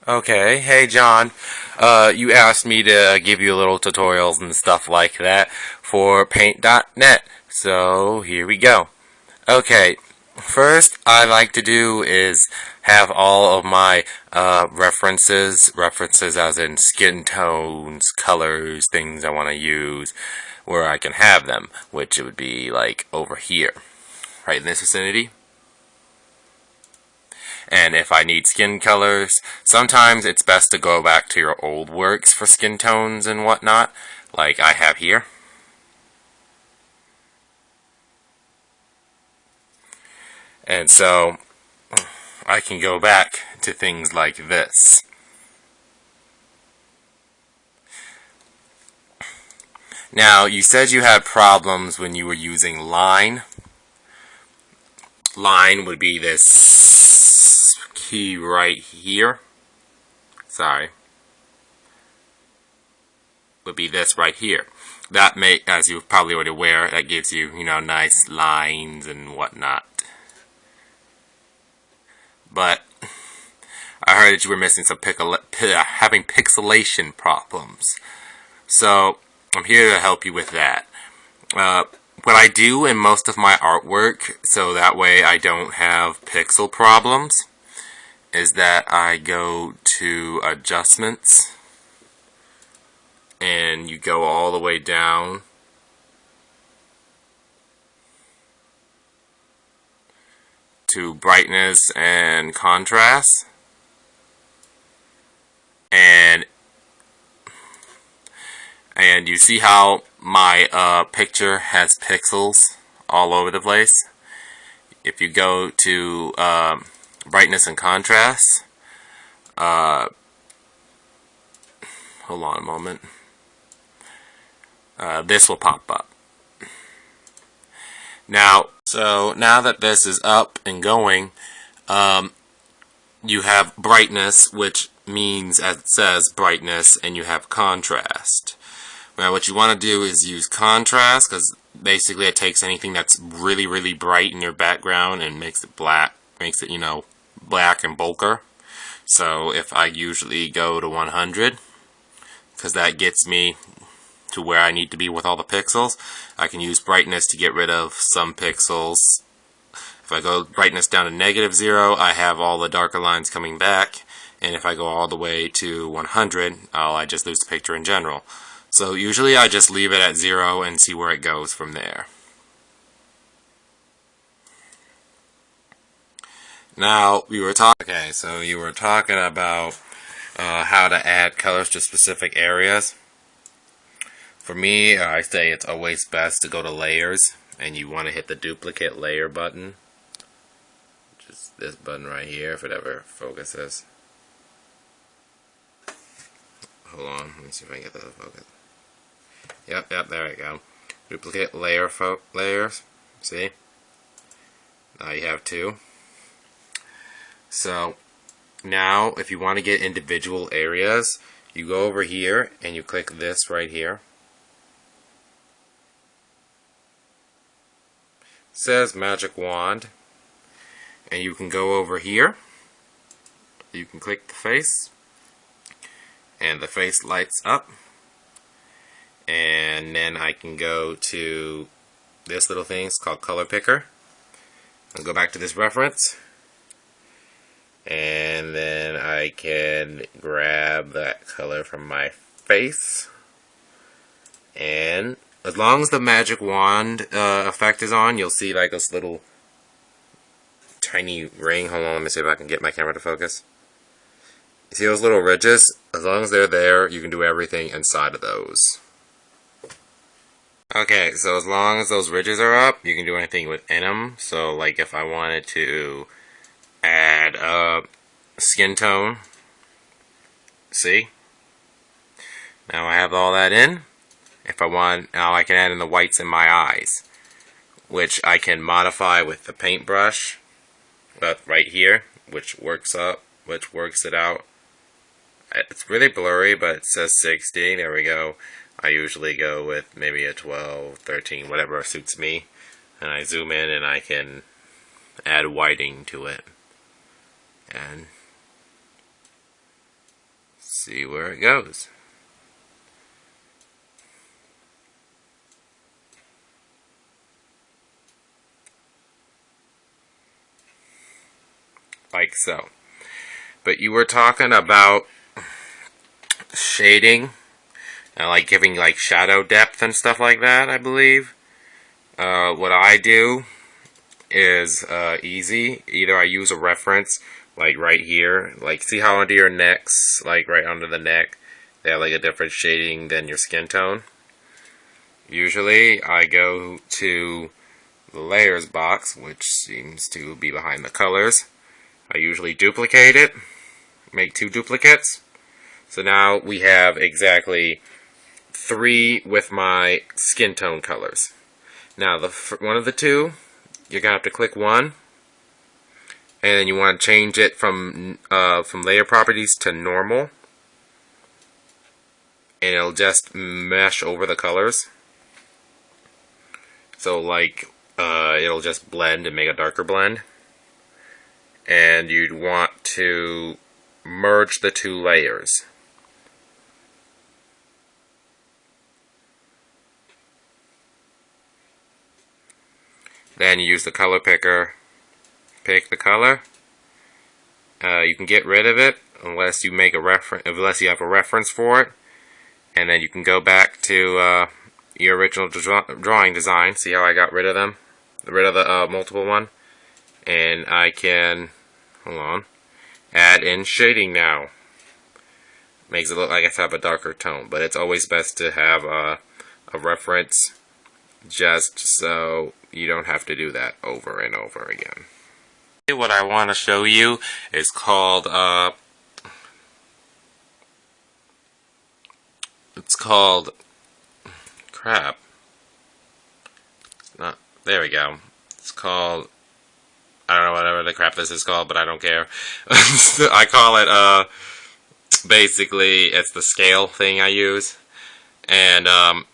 Okay, hey John. You asked me to give you little tutorials and stuff like that for paint.net. So here we go. Okay, first I like to do is have all of my references as in skin tones, colors, things I want to use, where I can have them, which it would be like over here, right in this vicinity. And if I need skin colors, sometimes it's best to go back to your old works for skin tones and whatnot, like I have here. And so I can go back to things like this. Now, you said you had problems when you were using line. Line would be this key right here. Sorry. Would be this right here. That as you're probably already aware, that gives you, nice lines and whatnot. But I heard that you were missing some having pixelation problems. So I'm here to help you with that. What I do in most of my artwork, so that way I don't have pixel problems, is that I go to adjustments and you go all the way down to brightness and contrast, and you see how my picture has pixels all over the place. If you go to brightness and contrast, hold on a moment, this will pop up. Now that this is up and going, you have brightness, which means, as it says, brightness, and you have contrast. Now what you want to do is use contrast, because basically it takes anything that's really, really bright in your background and makes it black, black and bulker. So if I usually go to 100, because that gets me to where I need to be with all the pixels, I can use brightness to get rid of some pixels. If I go brightness down to -0, I have all the darker lines coming back, and if I go all the way to 100, I just lose the picture in general. So usually I just leave it at 0 and see where it goes from there. Now, you were talking about how to add colors to specific areas. For me, I say it's always best to go to layers, and you want to hit the duplicate layer button. Just this button right here, if it ever focuses. Hold on, let me see if I can get that to focus. Yep, there we go. Duplicate layers. See? Now you have two. So, now if you want to get individual areas, you go over here and you click this right here. It says magic wand. And you can go over here. You can click the face. And the face lights up. And then I can go to this little thing, it's called color picker. I'll go back to this reference, and then I can grab that color from my face, and as long as the magic wand effect is on, you'll see like this little tiny ring. Hold on, let me see if I can get my camera to focus. You see those little ridges? As long as they're there, you can do everything inside of those. Okay, so as long as those ridges are up, you can do anything within them. So, like if I wanted to add a skin tone, see? Now I have all that in. If I want, now I can add in the whites in my eyes, which I can modify with the paintbrush, right here, which works it out. It's really blurry, but it says 60. There we go. I usually go with maybe a 12, 13, whatever suits me. And I zoom in and I can add whiting to it. And see where it goes. Like so. But you were talking about shading and like giving like shadow depth and stuff like that, I believe. What I do is easy. Either I use a reference like right here, like see how under your necks, like right under the neck, they have like a different shading than your skin tone. Usually I go to the layers box, which seems to be behind the colors. I usually duplicate it, make 2 duplicates. So now we have exactly 3 with my skin tone colors. Now one of the 2, you're gonna have to click 1, and then you want to change it from layer properties to normal, and it'll just mesh over the colors. So like it'll just blend and make a darker blend. And you'd want to merge the 2 layers. Then you use the color picker, pick the color. You can get rid of it unless you make unless you have a reference for it, and then you can go back to your original drawing design. See how I got rid of them, rid of the multiple one, and I can add in shading now. Makes it look like I have a darker tone, but it's always best to have a reference, just so you don't have to do that over and over again. What I want to show you is called crap. There we go. It's called, I don't know, whatever the crap this is called, but I don't care. I call it basically it's the scale thing I use. And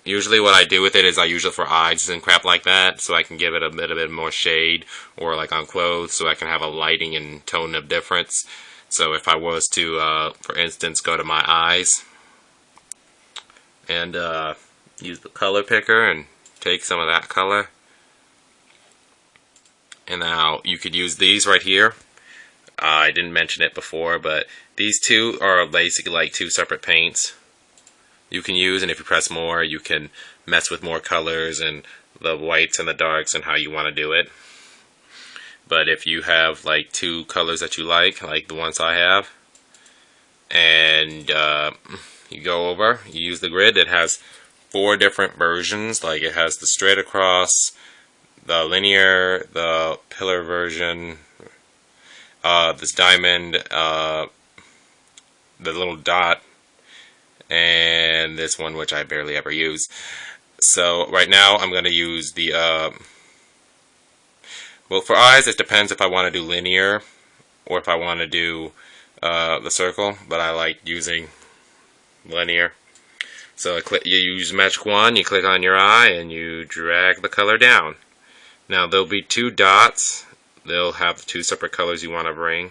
usually what I do with it is I use it for eyes and crap like that, so I can give it a bit more shade, or like on clothes, so I can have a lighting and tone of difference. So if I was to, for instance, go to my eyes and use the color picker and take some of that color, and now you could use these right here. I didn't mention it before, but these 2 are basically like 2 separate paints you can use, and if you press more, you can mess with more colors and the whites and the darks and how you want to do it. But if you have like 2 colors that you like the ones I have, and you go over, you use the grid, it has 4 different versions. Like it has the straight across, the linear, the pillar version, this diamond, the little dot, and this one, which I barely ever use. So right now I'm going to use the well, for eyes it depends if I want to do linear or if I want to do the circle, but I like using linear. So you use magic wand, you click on your eye, and you drag the color down. Now there'll be 2 dots. They'll have the 2 separate colors you want to bring,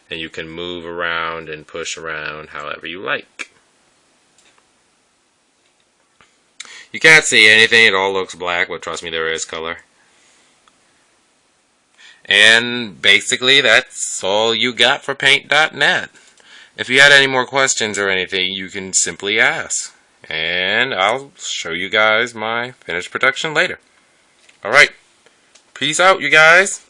and you can move around and push around however you like. You can't see anything, it all looks black, but trust me, there is color. And basically, that's all you got for paint.net. If you had any more questions or anything, you can simply ask. And I'll show you guys my finished production later. Alright, peace out, you guys.